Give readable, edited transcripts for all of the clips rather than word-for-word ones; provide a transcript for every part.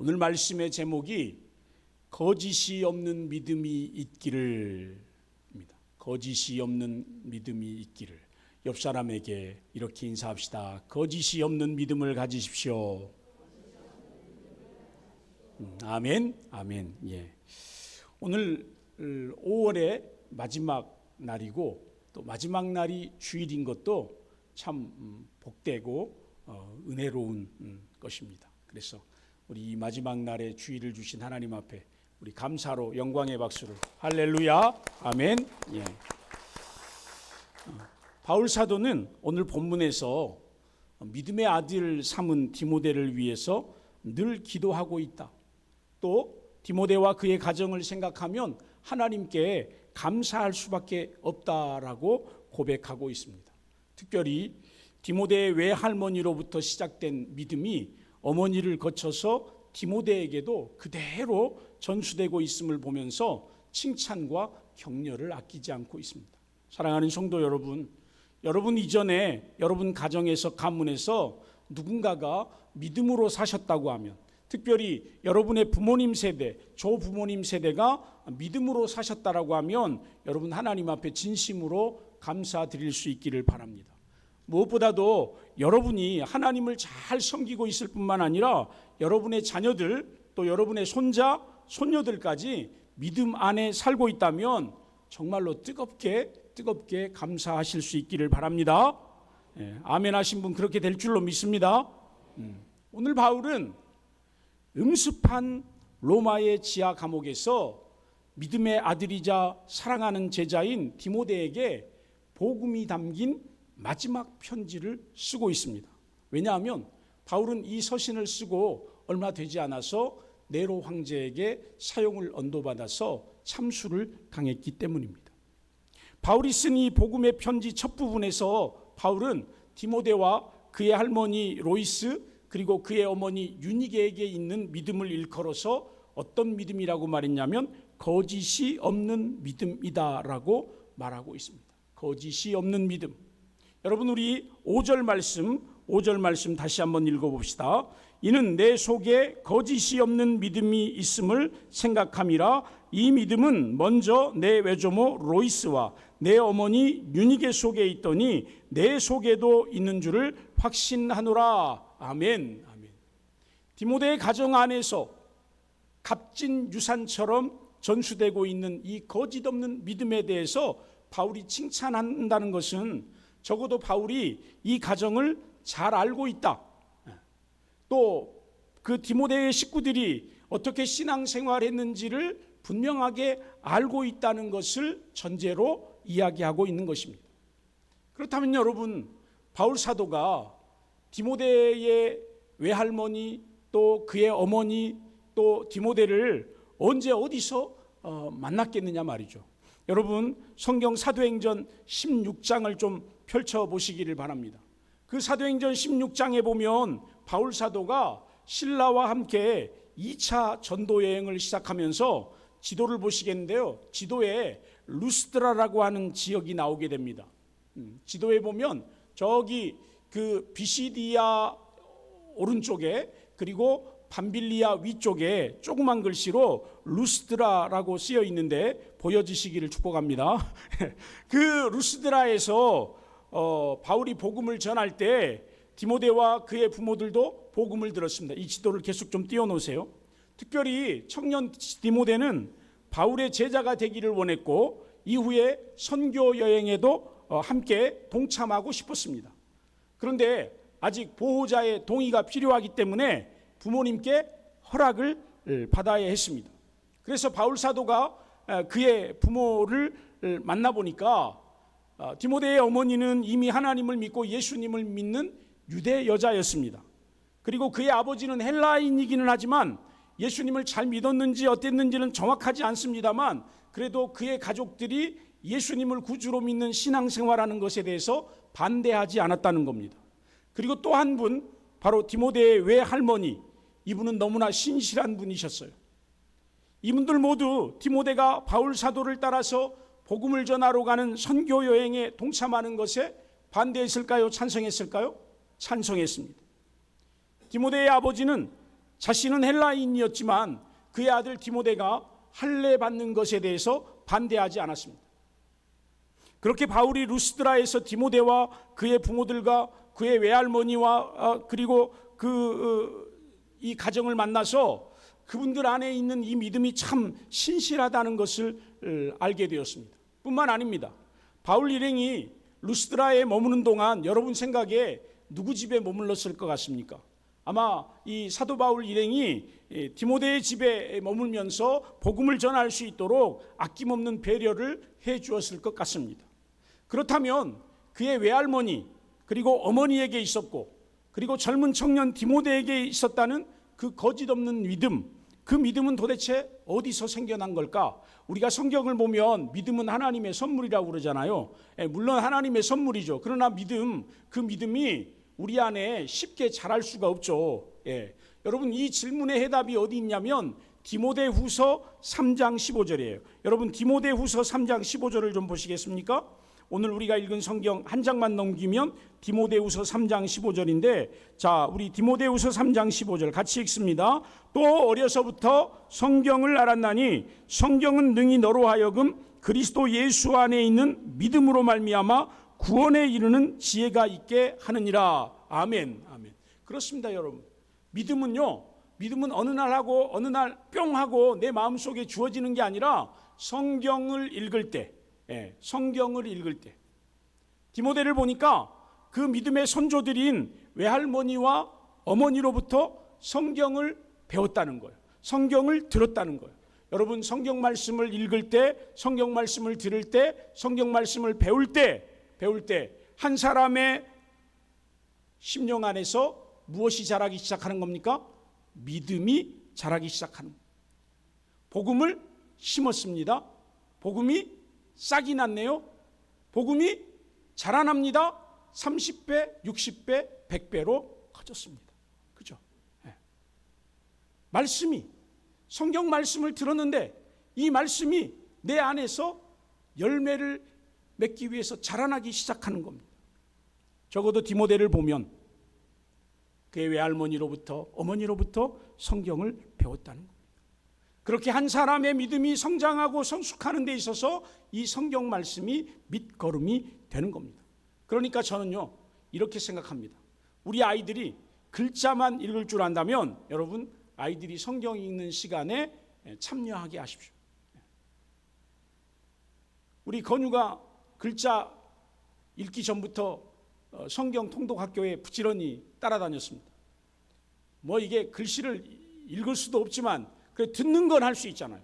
오늘 말씀의 제목이 거짓이 없는 믿음이 있기를 입니다. 거짓이 없는 믿음이 있기를. 옆 사람에게 이렇게 인사합시다. 거짓이 없는 믿음을 가지십시오. 아멘. 아멘. 예. 오늘 5월의 마지막 날이고 또 마지막 날이 주일인 것도 참 복되고 은혜로운 것입니다. 그래서 우리 이 마지막 날에 주일을 주신 하나님 앞에 우리 감사로 영광의 박수를. 할렐루야. 아멘. 예. 바울 사도는 오늘 본문에서 믿음의 아들 삼은 디모데를 위해서 늘 기도하고 있다. 또 디모데와 그의 가정을 생각하면 하나님께 감사할 수밖에 없다라고 고백하고 있습니다. 특별히 디모데의 외할머니로부터 시작된 믿음이 어머니를 거쳐서 디모데에게도 그대로 전수되고 있음을 보면서 칭찬과 격려를 아끼지 않고 있습니다. 사랑하는 성도 여러분, 여러분 이전에 여러분 가정에서 가문에서 누군가가 믿음으로 사셨다고 하면, 특별히 여러분의 부모님 세대, 조부모님 세대가 믿음으로 사셨다라고 하면 여러분 하나님 앞에 진심으로 감사드릴 수 있기를 바랍니다. 무엇보다도 여러분이 하나님을 잘 섬기고 있을 뿐만 아니라 여러분의 자녀들, 또 여러분의 손자, 손녀들까지 믿음 안에 살고 있다면 정말로 뜨겁게 감사하실 수 있기를 바랍니다. 예, 아멘 하신 분 그렇게 될 줄로 믿습니다. 오늘 바울은 음습한 로마의 지하 감옥에서 믿음의 아들이자 사랑하는 제자인 디모데에게 복음이 담긴 마지막 편지를 쓰고 있습니다. 왜냐하면 바울은 이 서신을 쓰고 얼마 되지 않아서 네로 황제에게 사형을 언도받아서 참수를 당했기 때문입니다. 바울이 쓴 이 복음의 편지 첫 부분에서 바울은 디모데와 그의 할머니 로이스 그리고 그의 어머니 유니게에게 있는 믿음을 일컬어서 어떤 믿음이라고 말했냐면 거짓이 없는 믿음이다라고 말하고 있습니다. 거짓이 없는 믿음. 여러분 우리 5절 말씀 다시 한번 읽어봅시다. 이는 내 속에 거짓이 없는 믿음이 있음을 생각함이라. 이 믿음은 먼저 내 외조모 로이스와 내 어머니 유니게 속에 있더니 내 속에도 있는 줄을 확신하노라. 아멘. 아멘. 디모데의 가정 안에서 값진 유산처럼 전수되고 있는 이 거짓 없는 믿음에 대해서 바울이 칭찬한다는 것은 적어도 바울이 이 가정을 잘 알고 있다. 또 그 디모데의 식구들이 어떻게 신앙생활했는지를 분명하게 알고 있다는 것을 전제로 이야기하고 있는 것입니다. 그렇다면 여러분, 바울 사도가 디모데의 외할머니 또 그의 어머니 또 디모데를 언제 어디서 만났겠느냐 말이죠. 여러분 성경 사도행전 16장을 좀 펼쳐보시기를 바랍니다. 그 사도행전 16장에 보면 바울 사도가 신라와 함께 2차 전도 여행을 시작하면서 지도를 보시겠는데요. 지도에 루스드라라고 하는 지역이 나오게 됩니다. 지도에 보면 저기 그 비시디아 오른쪽에 그리고 밤빌리아 위쪽에 조그만 글씨로 루스드라라고 쓰여 있는데 보여주시기를 축복합니다. 그 루스드라에서 바울이 복음을 전할 때 디모데와 그의 부모들도 복음을 들었습니다. 이 지도를 계속 좀 띄워놓으세요. 특별히 청년 디모데는 바울의 제자가 되기를 원했고 이후에 선교 여행에도 함께 동참하고 싶었습니다. 그런데 아직 보호자의 동의가 필요하기 때문에 부모님께 허락을 받아야 했습니다. 그래서 바울 사도가 그의 부모를 만나보니까 디모데의 어머니는 이미 하나님을 믿고 예수님을 믿는 유대 여자였습니다. 그리고 그의 아버지는 헬라인이기는 하지만 예수님을 잘 믿었는지 어땠는지는 정확하지 않습니다만 그래도 그의 가족들이 예수님을 구주로 믿는 신앙생활하는 것에 대해서 반대하지 않았다는 겁니다. 그리고 또 한 분, 바로 디모데의 외할머니, 이분은 너무나 신실한 분이셨어요. 이분들 모두 디모데가 바울 사도를 따라서 복음을 전하러 가는 선교 여행에 동참하는 것에 반대했을까요? 찬성했을까요? 찬성했습니다. 디모데의 아버지는 자신은 헬라인이었지만 그의 아들 디모데가 할례 받는 것에 대해서 반대하지 않았습니다. 그렇게 바울이 루스드라에서 디모데와 그의 부모들과 그의 외할머니와 그리고 이 가정을 만나서 그분들 안에 있는 이 믿음이 참 신실하다는 것을 알게 되었습니다. 뿐만 아닙니다. 바울 일행이 루스드라에 머무는 동안 여러분 생각에 누구 집에 머물렀을 것 같습니까? 아마 이 사도 바울 일행이 디모데의 집에 머물면서 복음을 전할 수 있도록 아낌없는 배려를 해 주었을 것 같습니다. 그렇다면 그의 외할머니 그리고 어머니에게 있었고 그리고 젊은 청년 디모데에게 있었다는 그 거짓없는 믿음, 그 믿음은 도대체 어디서 생겨난 걸까? 우리가 성경을 보면 믿음은 하나님의 선물이라고 그러잖아요. 물론 하나님의 선물이죠. 그러나 그 믿음이 우리 안에 쉽게 자랄 수가 없죠. 여러분 이 질문의 해답이 어디 있냐면 디모데후서 3장 15절이에요. 여러분 디모데후서 3장 15절을 좀 보시겠습니까? 오늘 우리가 읽은 성경 한 장만 넘기면 디모데후서 3장 15절인데 자, 우리 디모데후서 3장 15절 같이 읽습니다. 또 어려서부터 성경을 알았나니 성경은 능히 너로 하여금 그리스도 예수 안에 있는 믿음으로 말미암아 구원에 이르는 지혜가 있게 하느니라. 아멘. 아멘. 그렇습니다, 여러분. 믿음은 어느 날 하고 어느 날 뿅 하고 내 마음속에 주어지는 게 아니라 성경을 읽을 때 디모데를 보니까 그 믿음의 선조들인 외할머니와 어머니로부터 성경을 배웠다는 거예요. 성경을 들었다는 거예요. 여러분 성경 말씀을 읽을 때, 성경 말씀을 들을 때, 성경 말씀을 배울 때 한 사람의 심령 안에서 무엇이 자라기 시작하는 겁니까? 믿음이 자라기 시작하는 거예요. 복음을 심었습니다. 복음이 싹이 났네요. 복음이 자라납니다. 30배, 60배, 100배로 커졌습니다. 그죠? 성경 말씀을 들었는데 이 말씀이 내 안에서 열매를 맺기 위해서 자라나기 시작하는 겁니다. 적어도 디모데를 보면 그의 외할머니로부터 어머니로부터 성경을 배웠다는 겁니다. 그렇게 한 사람의 믿음이 성장하고 성숙하는 데 있어서 이 성경 말씀이 밑거름이 되는 겁니다. 그러니까 저는요 이렇게 생각합니다. 우리 아이들이 글자만 읽을 줄 안다면 여러분 아이들이 성경 읽는 시간에 참여하게 하십시오. 우리 건우가 글자 읽기 전부터 성경 통독학교에 부지런히 따라다녔습니다. 뭐 이게 글씨를 읽을 수도 없지만 그래 듣는 건 할 수 있잖아요.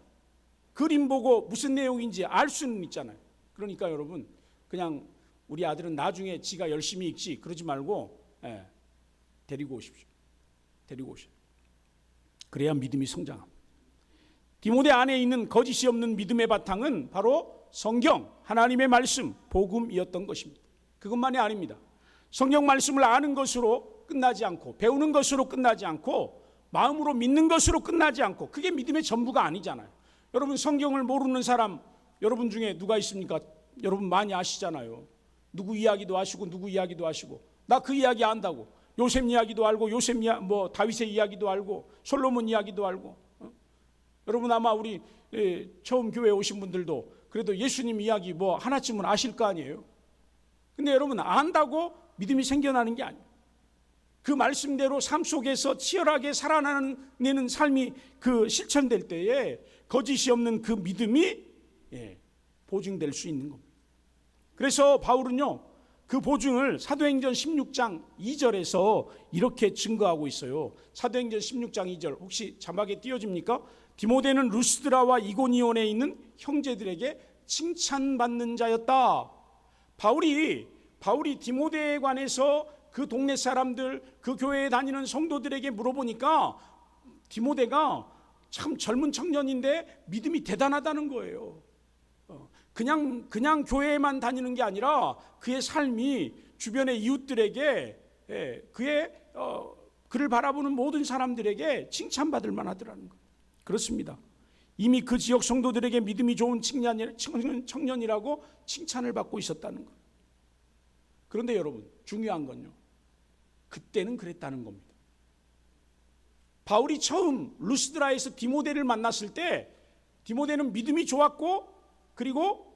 그림 보고 무슨 내용인지 알 수는 있잖아요. 그러니까 여러분 그냥 우리 아들은 나중에 지가 열심히 읽지 그러지 말고 데리고 오십시오. 그래야 믿음이 성장합니다. 디모데 안에 있는 거짓이 없는 믿음의 바탕은 바로 성경, 하나님의 말씀, 복음이었던 것입니다. 그것만이 아닙니다. 성경 말씀을 아는 것으로 끝나지 않고 배우는 것으로 끝나지 않고 마음으로 믿는 것으로 끝나지 않고 그게 믿음의 전부가 아니잖아요. 여러분 성경을 모르는 사람 여러분 중에 누가 있습니까? 여러분 많이 아시잖아요. 누구 이야기도 아시고 누구 이야기도 아시고 나 그 이야기 안다고 요셉 이야기도 알고 다윗의 이야기도 알고 솔로몬 이야기도 알고 여러분 아마 우리 처음 교회 오신 분들도 그래도 예수님 이야기 하나쯤은 아실 거 아니에요. 근데 여러분 안다고 믿음이 생겨나는 게 아니에요. 그 말씀대로 삶 속에서 치열하게 살아내는 삶이 실천될 때에 거짓이 없는 그 믿음이 보증될 수 있는 겁니다. 그래서 바울은요 그 보증을 사도행전 16장 2절에서 이렇게 증거하고 있어요. 사도행전 16장 2절 혹시 자막에 띄워집니까? 디모데는 루스드라와 이고니온에 있는 형제들에게 칭찬받는 자였다. 바울이 디모데에 관해서 그 동네 사람들, 그 교회에 다니는 성도들에게 물어보니까 디모데가 참 젊은 청년인데 믿음이 대단하다는 거예요. 그냥 교회에만 다니는 게 아니라 그의 삶이 주변의 이웃들에게 그를 바라보는 모든 사람들에게 칭찬받을 만하더라는 거예요. 그렇습니다. 이미 그 지역 성도들에게 믿음이 좋은 청년이라고 칭찬을 받고 있었다는 거예요. 그런데 여러분 중요한 건요 그때는 그랬다는 겁니다. 바울이 처음 루스드라에서 디모데를 만났을 때 디모데는 믿음이 좋았고, 그리고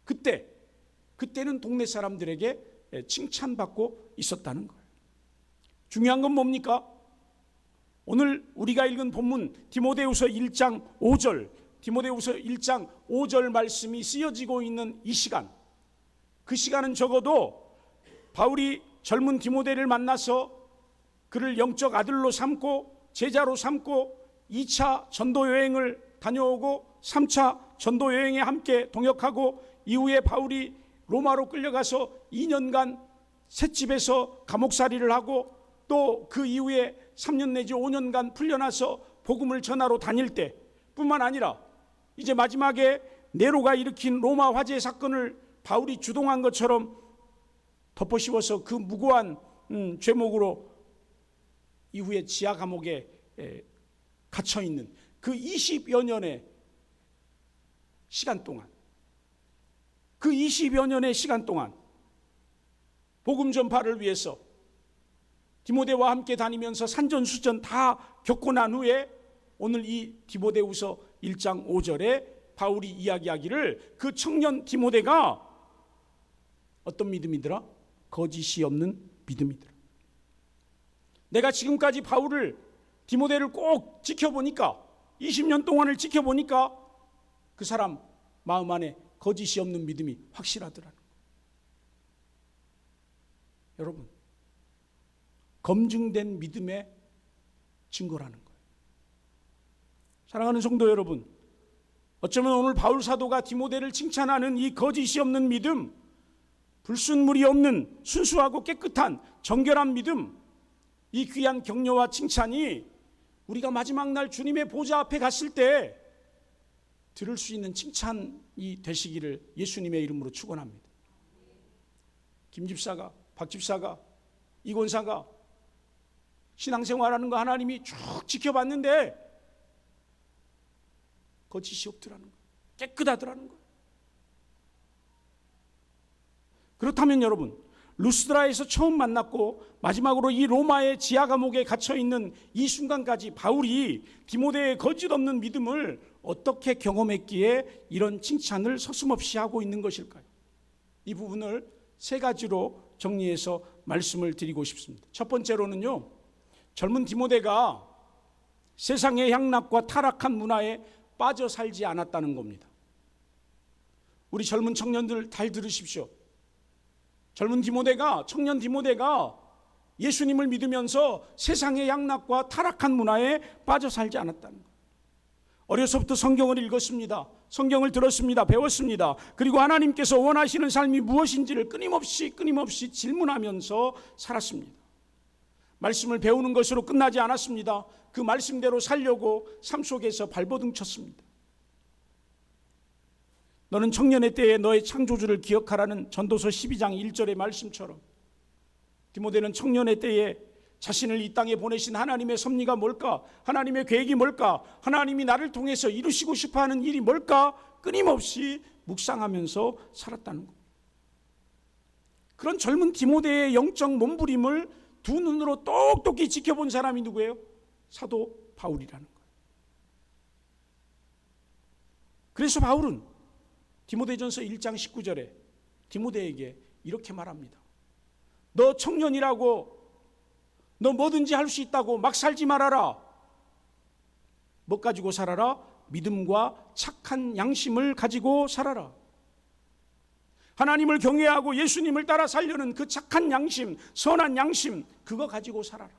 그때는 동네 사람들에게 칭찬받고 있었다는 거예요. 중요한 건 뭡니까? 오늘 우리가 읽은 본문 디모데후서 1장 5절 말씀이 쓰여지고 있는 이 시간, 그 시간은 적어도 바울이 젊은 디모데를 만나서 그를 영적 아들로 삼고 제자로 삼고 2차 전도 여행을 다녀오고 3차 전도 여행에 함께 동역하고, 이후에 바울이 로마로 끌려가서 2년간 셋집에서 감옥살이를 하고, 또 그 이후에 3년 내지 5년간 풀려나서 복음을 전하러 다닐 때 뿐만 아니라 이제 마지막에 네로가 일으킨 로마 화재 사건을 바울이 주동한 것처럼 덮어씌워서 그 무고한 죄목으로 이후에 지하 감옥에 갇혀 있는 그 20여 년의 시간 동안, 복음 전파를 위해서 디모데와 함께 다니면서 산전수전 다 겪고 난 후에 오늘 이 디모데후서 1장 5절에 바울이 이야기하기를, 그 청년 디모데가 어떤 믿음이더라? 거짓이 없는 믿음이더라. 내가 지금까지 디모데를 꼭 지켜보니까, 20년 동안을 지켜보니까 그 사람 마음 안에 거짓이 없는 믿음이 확실하더라는 거예요. 여러분, 검증된 믿음의 증거라는 거예요. 사랑하는 성도 여러분, 어쩌면 오늘 바울 사도가 디모데를 칭찬하는 이 거짓이 없는 믿음, 불순물이 없는 순수하고 깨끗한 정결한 믿음, 이 귀한 격려와 칭찬이 우리가 마지막 날 주님의 보좌 앞에 갔을 때 들을 수 있는 칭찬이 되시기를 예수님의 이름으로 축원합니다. 김 집사가, 박 집사가, 이 권사가 신앙생활하는 거 하나님이 쭉 지켜봤는데 거짓이 없더라는 거예요. 깨끗하더라는 거예요. 그렇다면 여러분, 루스드라에서 처음 만났고 마지막으로 이 로마의 지하 감옥에 갇혀있는 이 순간까지 바울이 디모데의 거짓 없는 믿음을 어떻게 경험했기에 이런 칭찬을 서슴없이 하고 있는 것일까요? 이 부분을 세 가지로 정리해서 말씀을 드리고 싶습니다. 첫 번째로는요, 젊은 디모데가 세상의 향락과 타락한 문화에 빠져 살지 않았다는 겁니다. 우리 젊은 청년들 잘 들으십시오. 청년 디모데가 예수님을 믿으면서 세상의 향락과 타락한 문화에 빠져 살지 않았다는 거예요. 어려서부터 성경을 읽었습니다. 성경을 들었습니다. 배웠습니다. 그리고 하나님께서 원하시는 삶이 무엇인지를 끊임없이 질문하면서 살았습니다. 말씀을 배우는 것으로 끝나지 않았습니다. 그 말씀대로 살려고 삶 속에서 발버둥 쳤습니다. 너는 청년의 때에 너의 창조주를 기억하라는 전도서 12장 1절의 말씀처럼 디모데는 청년의 때에 자신을 이 땅에 보내신 하나님의 섭리가 뭘까? 하나님의 계획이 뭘까? 하나님이 나를 통해서 이루시고 싶어하는 일이 뭘까? 끊임없이 묵상하면서 살았다는 겁니다. 그런 젊은 디모데의 영적 몸부림을 두 눈으로 똑똑히 지켜본 사람이 누구예요? 사도 바울이라는 거예요. 그래서 바울은 디모데전서 1장 19절에 디모데에게 이렇게 말합니다. 너 청년이라고 너 뭐든지 할 수 있다고 막 살지 말아라. 뭐 가지고 살아라? 믿음과 착한 양심을 가지고 살아라. 하나님을 경외하고 예수님을 따라 살려는 그 착한 양심, 선한 양심, 그거 가지고 살아라.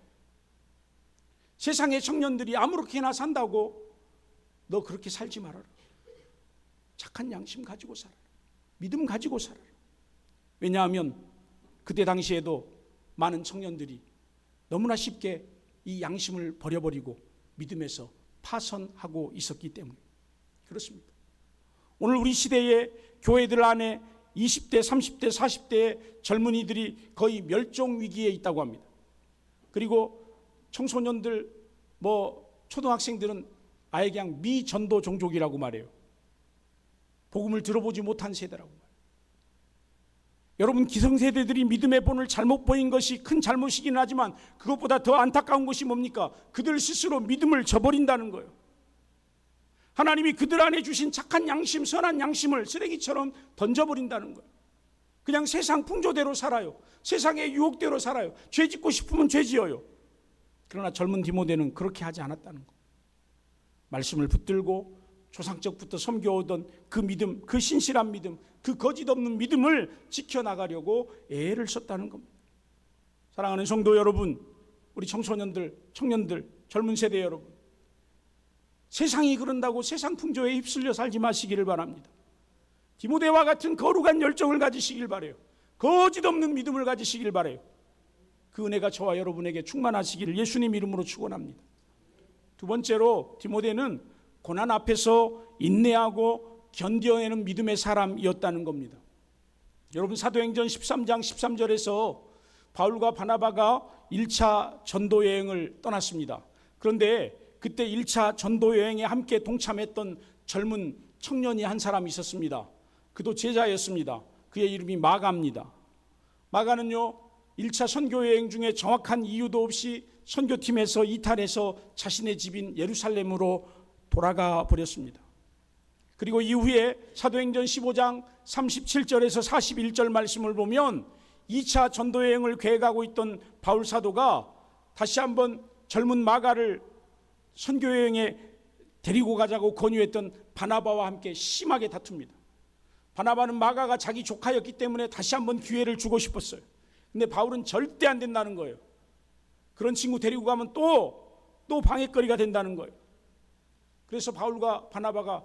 세상의 청년들이 아무렇게나 산다고 너 그렇게 살지 말아라. 착한 양심 가지고 살아라. 믿음 가지고 살아라. 왜냐하면 그때 당시에도 많은 청년들이 너무나 쉽게 이 양심을 버려버리고 믿음에서 파선하고 있었기 때문에 그렇습니다. 오늘 우리 시대의 교회들 안에 20대, 30대, 40대의 젊은이들이 거의 멸종 위기에 있다고 합니다. 그리고 청소년들, 초등학생들은 아예 그냥 미전도 종족이라고 말해요. 복음을 들어보지 못한 세대라고 말해요. 여러분, 기성세대들이 믿음의 본을 잘못 보인 것이 큰 잘못이긴 하지만 그것보다 더 안타까운 것이 뭡니까? 그들 스스로 믿음을 저버린다는 거예요. 하나님이 그들 안에 주신 착한 양심, 선한 양심을 쓰레기처럼 던져버린다는 거예요. 그냥 세상 풍조대로 살아요. 세상의 유혹대로 살아요. 죄 짓고 싶으면 죄 지어요. 그러나 젊은 디모데는 그렇게 하지 않았다는 거예요. 말씀을 붙들고 조상적부터 섬겨오던 그 믿음, 그 신실한 믿음, 그 거짓 없는 믿음을 지켜나가려고 애를 썼다는 겁니다. 사랑하는 성도 여러분, 우리 청소년들, 청년들, 젊은 세대 여러분, 세상이 그런다고 세상 풍조에 휩쓸려 살지 마시기를 바랍니다. 디모데와 같은 거룩한 열정을 가지시길 바라요. 거짓 없는 믿음을 가지시길 바라요. 그 은혜가 저와 여러분에게 충만하시기를 예수님 이름으로 축원합니다. 두 번째로 디모데는 고난 앞에서 인내하고 견뎌내는 믿음의 사람이었다는 겁니다. 여러분, 사도행전 13장 13절에서 바울과 바나바가 1차 전도 여행을 떠났습니다. 그런데 그때 1차 전도 여행에 함께 동참했던 젊은 청년이 한 사람이 있었습니다. 그도 제자였습니다. 그의 이름이 마가입니다. 마가는요, 1차 선교 여행 중에 정확한 이유도 없이 선교팀에서 이탈해서 자신의 집인 예루살렘으로 돌아가 버렸습니다. 그리고 이후에 사도행전 15장 37절에서 41절 말씀을 보면 2차 전도 여행을 계획하고 있던 바울 사도가 다시 한번 젊은 마가를 선교 여행에 데리고 가자고 권유했던 바나바와 함께 심하게 다툽니다. 바나바는 마가가 자기 조카였기 때문에 다시 한번 기회를 주고 싶었어요. 근데 바울은 절대 안 된다는 거예요. 그런 친구 데리고 가면 또 방해거리가 된다는 거예요. 그래서 바울과 바나바가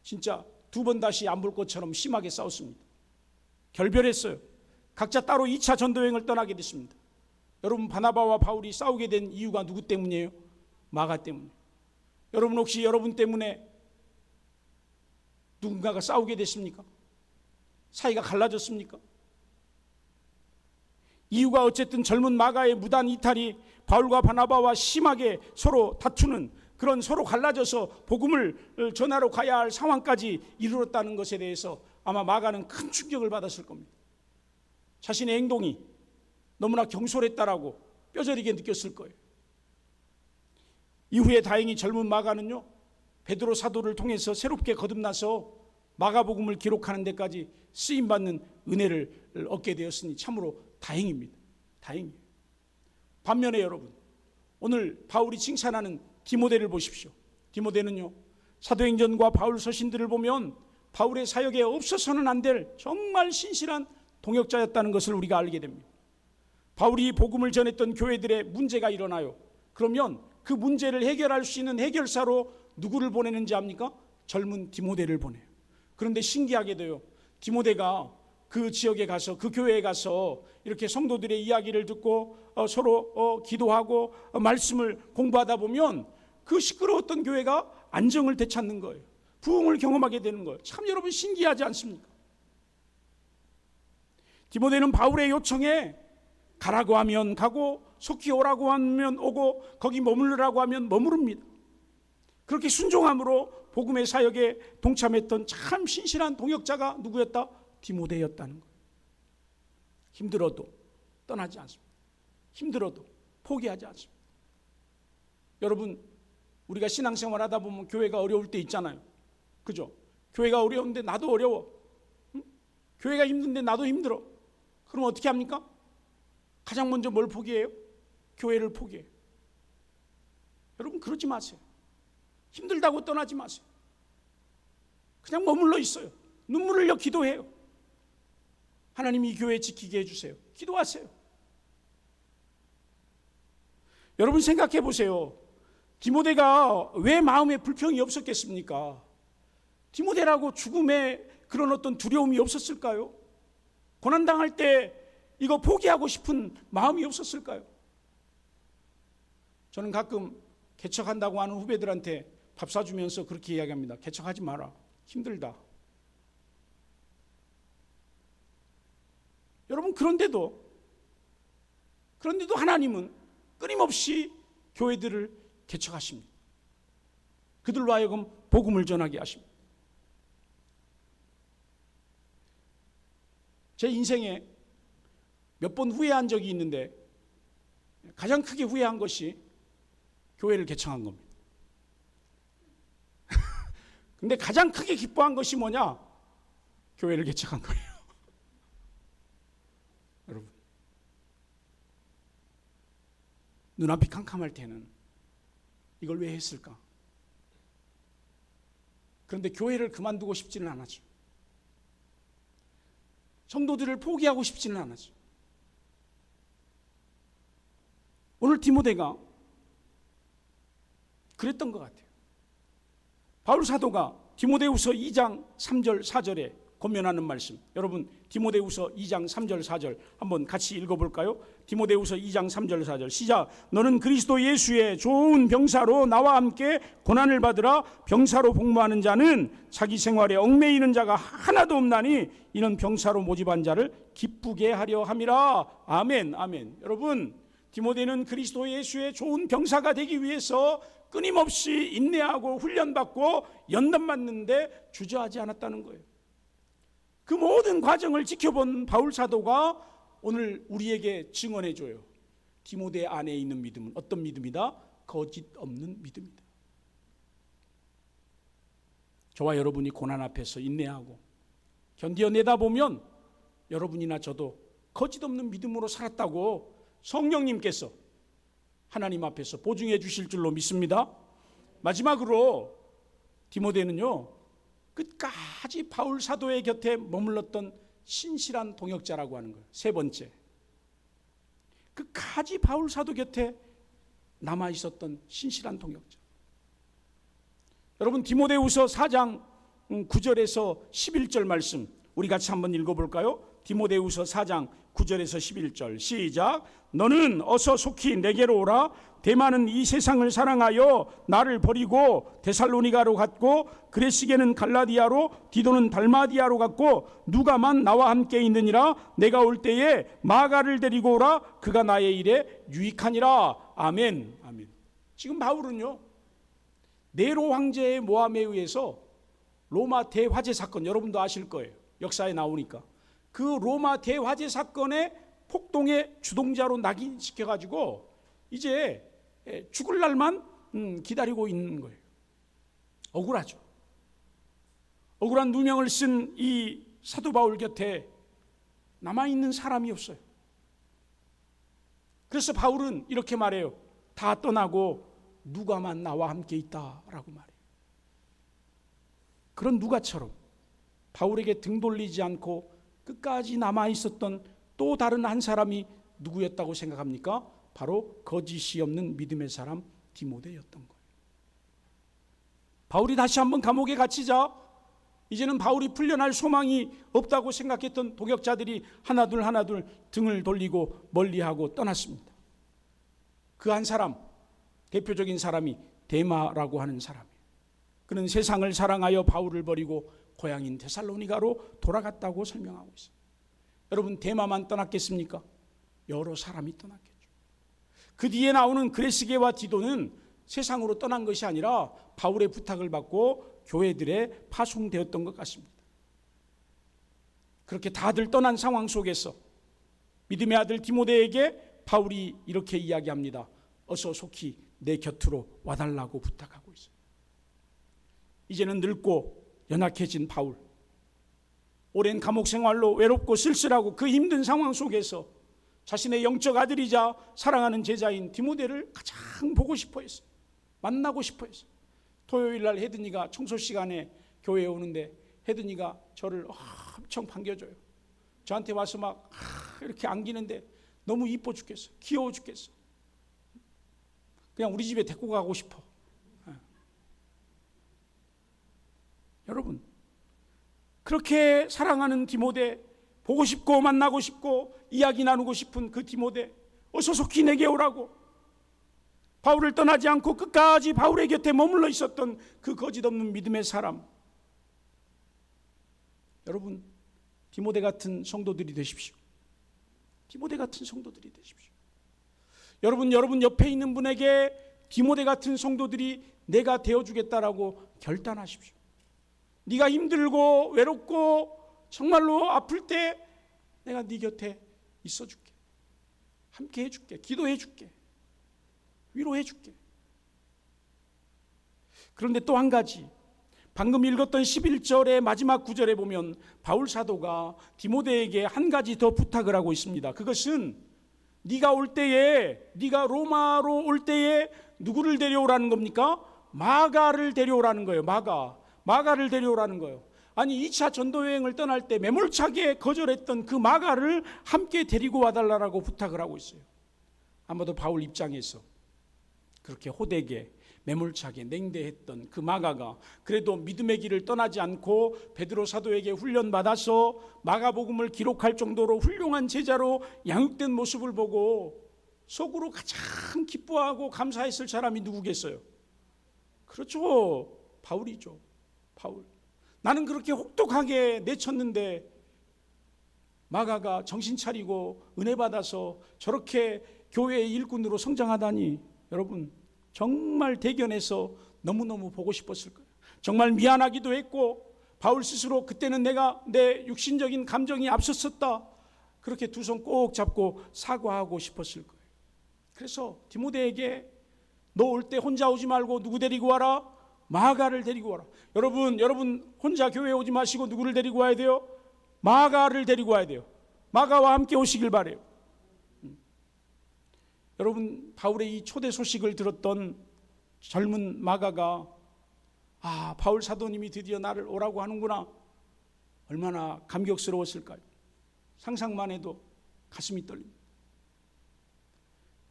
진짜 두 번 다시 안 볼 것처럼 심하게 싸웠습니다. 결별했어요. 각자 따로 2차 전도여행을 떠나게 됐습니다. 여러분, 바나바와 바울이 싸우게 된 이유가 누구 때문이에요? 마가 때문에. 여러분, 혹시 여러분 때문에 누군가가 싸우게 됐습니까? 사이가 갈라졌습니까? 이유가 어쨌든 젊은 마가의 무단 이탈이 바울과 바나바와 심하게 서로 다투는, 그런 서로 갈라져서 복음을 전하러 가야 할 상황까지 이르렀다는 것에 대해서 아마 마가는 큰 충격을 받았을 겁니다. 자신의 행동이 너무나 경솔했다라고 뼈저리게 느꼈을 거예요. 이후에 다행히 젊은 마가는요, 베드로 사도를 통해서 새롭게 거듭나서 마가복음을 기록하는 데까지 쓰임받는 은혜를 얻게 되었으니 참으로 다행입니다. 다행이에요. 반면에 여러분, 오늘 바울이 칭찬하는 디모데를 보십시오. 디모데는요, 사도행전과 바울 서신들을 보면 바울의 사역에 없어서는 안 될 정말 신실한 동역자였다는 것을 우리가 알게 됩니다. 바울이 복음을 전했던 교회들의 문제가 일어나요. 그러면 그 문제를 해결할 수 있는 해결사로 누구를 보내는지 압니까? 젊은 디모데를 보내요. 그런데 신기하게도요, 디모데가 그 지역에 가서, 그 교회에 가서 이렇게 성도들의 이야기를 듣고 서로 기도하고 말씀을 공부하다 보면 그 시끄러웠던 교회가 안정을 되찾는 거예요. 부흥을 경험하게 되는 거예요. 참 여러분, 신기하지 않습니까? 디모데는 바울의 요청에 가라고 하면 가고, 속히 오라고 하면 오고, 거기 머무르라고 하면 머무릅니다. 그렇게 순종함으로 복음의 사역에 동참했던 참 신실한 동역자가 누구였다? 디모데였다는 거예요. 힘들어도 떠나지 않습니다. 힘들어도 포기하지 않습니다. 여러분, 우리가 신앙생활 하다 보면 교회가 어려울 때 있잖아요. 그죠? 교회가 어려운데 나도 어려워. 응? 교회가 힘든데 나도 힘들어. 그럼 어떻게 합니까? 가장 먼저 뭘 포기해요? 교회를 포기해요. 여러분, 그러지 마세요. 힘들다고 떠나지 마세요. 그냥 머물러 있어요. 눈물을 흘려 기도해요. 하나님이 이 교회 지키게 해주세요. 기도하세요. 여러분, 생각해 보세요. 디모데가 왜 마음에 불평이 없었겠습니까? 디모데라고 죽음의 그런 어떤 두려움이 없었을까요? 고난당할 때 이거 포기하고 싶은 마음이 없었을까요? 저는 가끔 개척한다고 하는 후배들한테 밥 사주면서 그렇게 이야기합니다. 개척하지 마라. 힘들다. 여러분, 그런데도 하나님은 끊임없이 교회들을 개척하십니다. 그들로 하여금 복음을 전하게 하십니다. 제 인생에 몇 번 후회한 적이 있는데 가장 크게 후회한 것이 교회를 개청한 겁니다. 근데 가장 크게 기뻐한 것이 뭐냐? 교회를 개청한 거예요. 여러분, 눈앞이 캄캄할 때는 이걸 왜 했을까? 그런데 교회를 그만두고 싶지는 않았죠. 성도들을 포기하고 싶지는 않았죠. 오늘 디모데가 그랬던 것 같아요. 바울 사도가 디모데후서 2장 3절 4절에 권면하는 말씀, 여러분 디모데후서 2장 3절 4절 한번 같이 읽어볼까요? 디모데후서 2장 3절 4절 시작. 너는 그리스도 예수의 좋은 병사로 나와 함께 고난을 받으라. 병사로 복무하는 자는 자기 생활에 얽매이는 자가 하나도 없나니 이는 병사로 모집한 자를 기쁘게 하려 함이라. 아멘. 아멘. 여러분, 디모데는 그리스도 예수의 좋은 병사가 되기 위해서 끊임없이 인내하고 훈련받고 연단받는데 주저하지 않았다는 거예요. 그 모든 과정을 지켜본 바울 사도가 오늘 우리에게 증언해 줘요. 디모데 안에 있는 믿음은 어떤 믿음이다? 거짓 없는 믿음이다. 저와 여러분이 고난 앞에서 인내하고 견디어내다 보면 여러분이나 저도 거짓 없는 믿음으로 살았다고 성령님께서 하나님 앞에서 보증해 주실 줄로 믿습니다. 마지막으로 디모데는요, 끝까지 바울 사도의 곁에 머물렀던 신실한 동역자라고 하는 거예요. 세 번째, 끝까지 바울 사도 곁에 남아 있었던 신실한 동역자. 여러분, 디모데후서 4장 9절에서 11절 말씀 우리 같이 한번 읽어볼까요? 디모데후서 4장 9절에서 11절 시작. 너는 어서 속히 내게로 오라. 데마는 이 세상을 사랑하여 나를 버리고 데살로니가로 갔고 그레시게는 갈라디아로 디도는 달마디아로 갔고 누가만 나와 함께 있느니라. 내가 올 때에 마가를 데리고 오라. 그가 나의 일에 유익하니라. 아멘. 아멘. 지금 바울은요, 네로 황제의 모함에 의해서 로마 대화재 사건, 여러분도 아실 거예요. 역사에 나오니까 그 로마 대화재 사건의 폭동의 주동자로 낙인시켜가지고 이제 죽을 날만 기다리고 있는 거예요. 억울하죠. 억울한 누명을 쓴 이 사도 바울 곁에 남아있는 사람이 없어요. 그래서 바울은 이렇게 말해요. 다 떠나고 누가만 나와 함께 있다라고 말해요. 그런 누가처럼 바울에게 등 돌리지 않고 끝까지 남아있었던 또 다른 한 사람이 누구였다고 생각합니까? 바로 거짓이 없는 믿음의 사람 디모데였던 거예요. 바울이 다시 한번 감옥에 갇히자 이제는 바울이 풀려날 소망이 없다고 생각했던 동역자들이 하나둘 등을 돌리고 멀리하고 떠났습니다. 그 한 사람, 대표적인 사람이 데마라고 하는 사람이에요. 그는 세상을 사랑하여 바울을 버리고 고향인 데살로니가로 돌아갔다고 설명하고 있어요. 여러분, 데마만 떠났겠습니까? 여러 사람이 떠났겠죠. 그 뒤에 나오는 그레시게와 디도는 세상으로 떠난 것이 아니라 바울의 부탁을 받고 교회들에 파송되었던 것 같습니다. 그렇게 다들 떠난 상황 속에서 믿음의 아들 디모데에게 바울이 이렇게 이야기합니다. 어서 속히 내 곁으로 와달라고 부탁하고 있어요. 이제는 늙고 연약해진 바울, 오랜 감옥 생활로 외롭고 쓸쓸하고 그 힘든 상황 속에서 자신의 영적 아들이자 사랑하는 제자인 디모데를 가장 보고 싶어 했어요. 만나고 싶어 했어요. 토요일 날 혜든이가 청소 시간에 교회에 오는데 혜든이가 저를 엄청 반겨줘요. 저한테 와서 막 이렇게 안기는데 너무 이뻐 죽겠어. 귀여워 죽겠어. 그냥 우리 집에 데리고 가고 싶어. 여러분, 그렇게 사랑하는 디모데, 보고 싶고 만나고 싶고 이야기 나누고 싶은 그 디모데, 어서 속히 내게 오라고 바울을 떠나지 않고 끝까지 바울의 곁에 머물러 있었던 그 거짓 없는 믿음의 사람. 여러분, 디모데 같은 성도들이 되십시오. 디모데 같은 성도들이 되십시오. 여러분 옆에 있는 분에게 디모데 같은 성도들이 내가 되어주겠다라고 결단하십시오. 네가 힘들고 외롭고 정말로 아플 때 내가 네 곁에 있어줄게. 함께 해줄게. 기도해줄게. 위로해줄게. 그런데 또 한 가지, 방금 읽었던 11절의 마지막 구절에 보면 바울 사도가 디모데에게 한 가지 더 부탁을 하고 있습니다. 그것은 네가 올 때에, 네가 로마로 올 때에 누구를 데려오라는 겁니까? 마가를 데려오라는 거예요. 마가를 데려오라는 거예요. 아니 2차 전도여행을 떠날 때 매몰차게 거절했던 그 마가를 함께 데리고 와달라고 부탁을 하고 있어요. 아마도 바울 입장에서 그렇게 호되게 매몰차게 냉대했던 그 마가가 그래도 믿음의 길을 떠나지 않고 베드로 사도에게 훈련받아서 마가복음을 기록할 정도로 훌륭한 제자로 양육된 모습을 보고 속으로 가장 기뻐하고 감사했을 사람이 누구겠어요? 그렇죠, 바울이죠. 바울. 나는 그렇게 혹독하게 내쳤는데 마가가 정신 차리고 은혜 받아서 저렇게 교회의 일꾼으로 성장하다니, 여러분 정말 대견해서 너무너무 보고 싶었을 거예요. 정말 미안하기도 했고 바울 스스로 그때는 내가 내 육신적인 감정이 앞섰었다, 그렇게 두 손 꼭 잡고 사과하고 싶었을 거예요. 그래서 디모데에게 너 올 때 혼자 오지 말고 누구 데리고 와라? 마가를 데리고 와라. 여러분 혼자 교회에 오지 마시고 누구를 데리고 와야 돼요? 마가를 데리고 와야 돼요. 마가와 함께 오시길 바라요. 여러분, 바울의 이 초대 소식을 들었던 젊은 마가가 바울 사도님이 드디어 나를 오라고 하는구나, 얼마나 감격스러웠을까요? 상상만 해도 가슴이 떨립니다.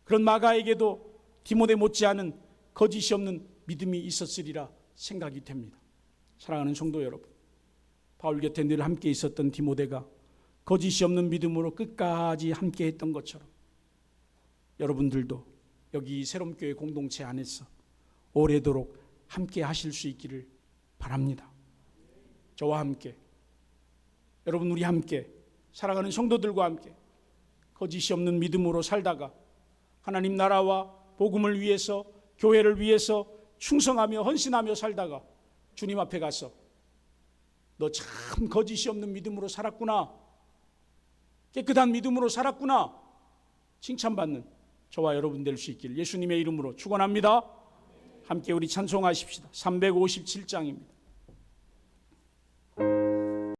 그런 마가에게도 디모데 못지않은 거짓이 없는 믿음이 있었으리라 생각이 됩니다. 사랑하는 성도 여러분, 바울 곁에 늘 함께 있었던 디모데가 거짓이 없는 믿음으로 끝까지 함께 했던 것처럼 여러분들도 여기 새롬교회 공동체 안에서 오래도록 함께 하실 수 있기를 바랍니다. 저와 함께, 여러분 우리 함께, 사랑하는 성도들과 함께 거짓이 없는 믿음으로 살다가 하나님 나라와 복음을 위해서, 교회를 위해서 충성하며 헌신하며 살다가 주님 앞에 가서 너 참 거짓이 없는 믿음으로 살았구나, 깨끗한 믿음으로 살았구나 칭찬받는 저와 여러분 될 수 있기를 예수님의 이름으로 축원합니다. 함께 우리 찬송하십시다. 357장입니다.